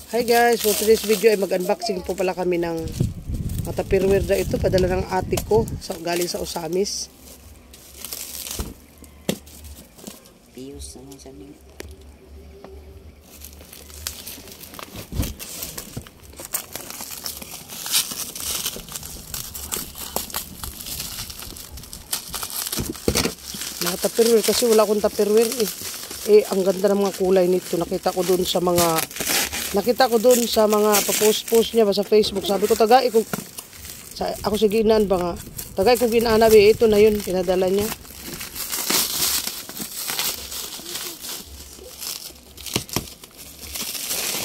Hi guys, for today's video ay mag-unboxing po pala kami ng Tupperware na ito. Padala ng ate ko galing sa Osamis. Piyos naman sabi. Tupperware kasi wala akong Tupperware eh. Ang ganda ng mga kulay nito. Nakita ko doon sa mga post niya ba sa Facebook. Sabi ko, tagay ko ako sa ginaan ba nga. Tagay ko ginaan ito na yun, pinadala niya.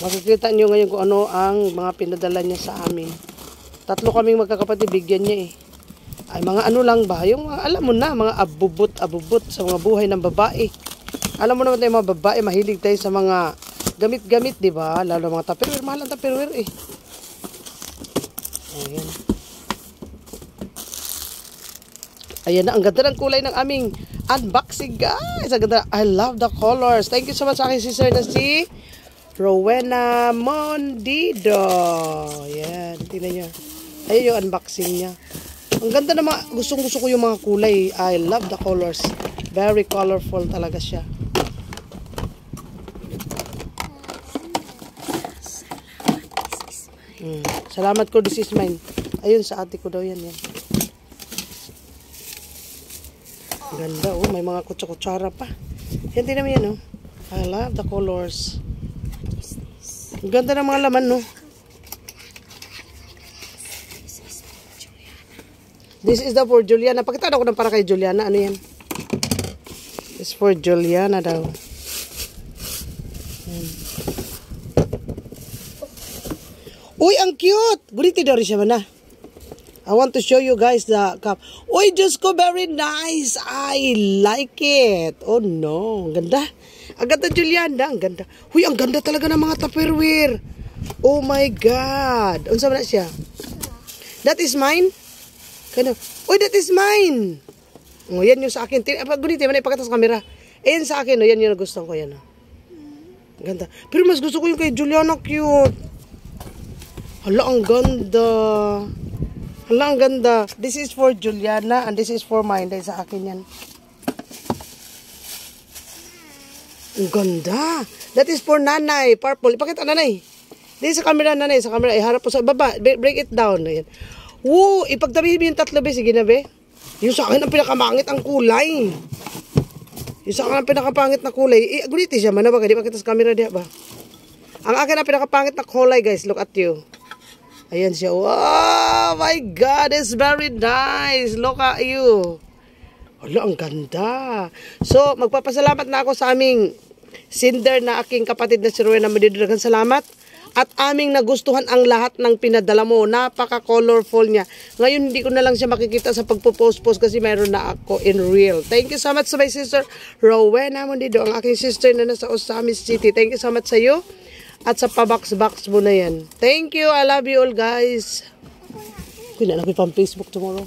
Makikita niyo ngayon kung ano ang mga pinadala niya sa amin. 3 kaming magkakapatid, bigyan niya eh. Ay mga ano lang ba, yung alam mo na, mga abubot sa mga buhay ng babae. Alam mo naman tayo mga babae, mahilig tayo sa mga gamit-gamit, di ba? Lalo mga Tupperware, mahal ang Tupperware eh. Ayan. Ayan na, ang ganda ng kulay ng aming unboxing, guys. Ang ganda, I love the colors. Thank you so much sa aking sister na si Rowena Mondido. Ayan, tingnan nyo. Ayan yung unboxing niya. Ang ganda na mga, gustong-gusto ko yung mga kulay. I love the colors. Very colorful talaga siya. Salamat ko, this is mine. Ayun, sa ate ko daw yan. Ang ganda, oh. May mga kutsa-kutsara pa. Yan, tingnan mo yan, oh. I love the colors. Ang ganda ng mga laman, no. This is the for Juliana. Pakita daw ko ng para kay Juliana. Ano yan? This is for Juliana daw. Yan. Uy, ang cute! Guniti daw rin siya man. I want to show you guys the cup. Uy, Diyos ko, very nice. I like it. Oh no, ang ganda. Ang ganda, Juliana. Ang ganda. Uy, ang ganda talaga ng mga Tupperware. Oh my God. Unsa man na siya? That is mine? Kano? Uy, that is mine. Oh, yan yung sa akin. Guniti man, ipakita sa camera. Yan sa akin. Oh, yan yung gusto ko. Yan. Oh. Ganda. Pero mas gusto ko yung kay Juliana. Cute. Hala, ang ganda. Hala, ang ganda. This is for Juliana and this is for mine. Dahil sa akin yan. Ang ganda. That is for Nanay. Purple. Ipakita, Nanay. Dahil sa camera, Nanay. Sa camera. Iharap po sa baba. Break it down. Ayan. Woo! Ipagtabi mo yung 3, be. Sige na, be. Yung sa akin ang pinakamangit ang kulay. Yung sa akin ang pinakapangit na kulay. Guniti siya man. Di makita sa camera diya ba? Ang akin ang pinakapangit na kulay, guys. Look at you. Ayan siya. Wow! My God! It's very nice. Look at you. Hala, ang ganda. So, magpapasalamat na ako sa aming sender na aking kapatid na si Rowena Mondido. Salamat. At aming nagustuhan ang lahat ng pinadala mo. Napaka-colorful niya. Ngayon, hindi ko na lang siya makikita sa pagpo-post-post kasi mayroon na ako in real. Thank you so much sa my sister, Rowena Mondido. Ang aking sister na nasa Osamis City. Thank you so much sa iyo. At sa pa-box-box mo na yan. Thank you. I love you all, guys. Kunin na ko pang Facebook tomorrow.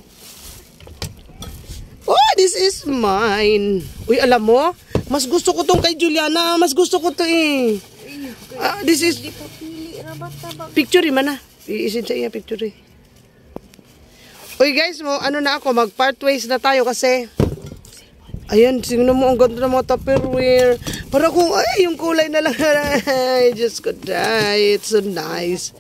Oh, this is mine. Uy, alam mo, mas gusto ko tong kay Juliana. Mas gusto ko to eh. This is picture man na. Iisin sa iya picture. Uy guys, ano na ako, mag part ways na tayo kasi ayan, sino mo ang ganda ng mga Tupperware. Para kung ay yung kulay na lang. Ay, just ko die. It's so nice.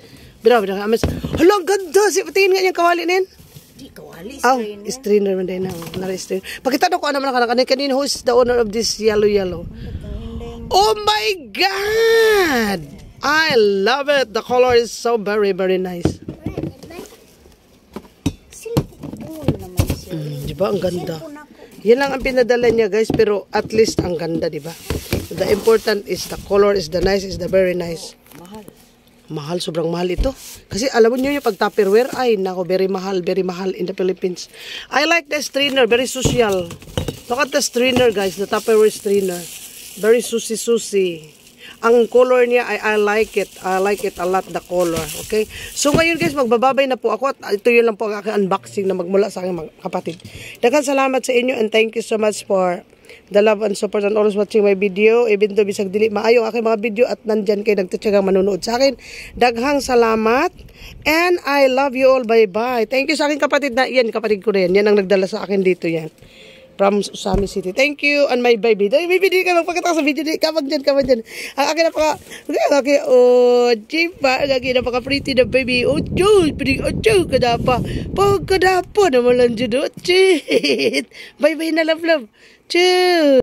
Hala, ang ganda. Patingin nga niyang kawali na yan. Di kawali, strainer. Oh, strainer man din. Pakita daw ko ano man kanina. Who is the owner of this yellow? Oh my God! I love it. The color is so very, very nice. Diba? Ang ganda. Yan lang ang pinadala niya, guys. Pero at least ang ganda, diba? The important is the color, is the nice, is the very nice. Mahal. Mahal. Sobrang mahal ito. Kasi alam mo nyo yung pag Tupperware, ay nako, very mahal in the Philippines. I like the strainer. Very social. Look at the strainer, guys. The Tupperware strainer. Very susi-susi. Ang color niya, I like it. I like it a lot, the color. Okay? So, ngayon guys, magbababay na po ako. At ito yun lang po ang aking unboxing na magmula sa aking mga kapatid. Daghang salamat sa inyo and thank you so much for the love and support and always watching my video. Even though bisag dili maayo ang aking mga video at nandyan kayo nagtatsagang manonood sa akin. Daghang salamat. And I love you all. Bye-bye. Thank you sa aking kapatid na yan. Kapatid ko rin. Yan ang nagdala sa akin dito yan. From Usami City. Thank you. And my baby. May video ka magpakita sa video. Kamag dyan. Ang akin napaka... Oh, Jipa. Ang akin napaka-pretty na baby. Oh, Joy. Oh, kadapa. Kadapa naman lang dyan. Oh, Bye-bye na love. Cheers.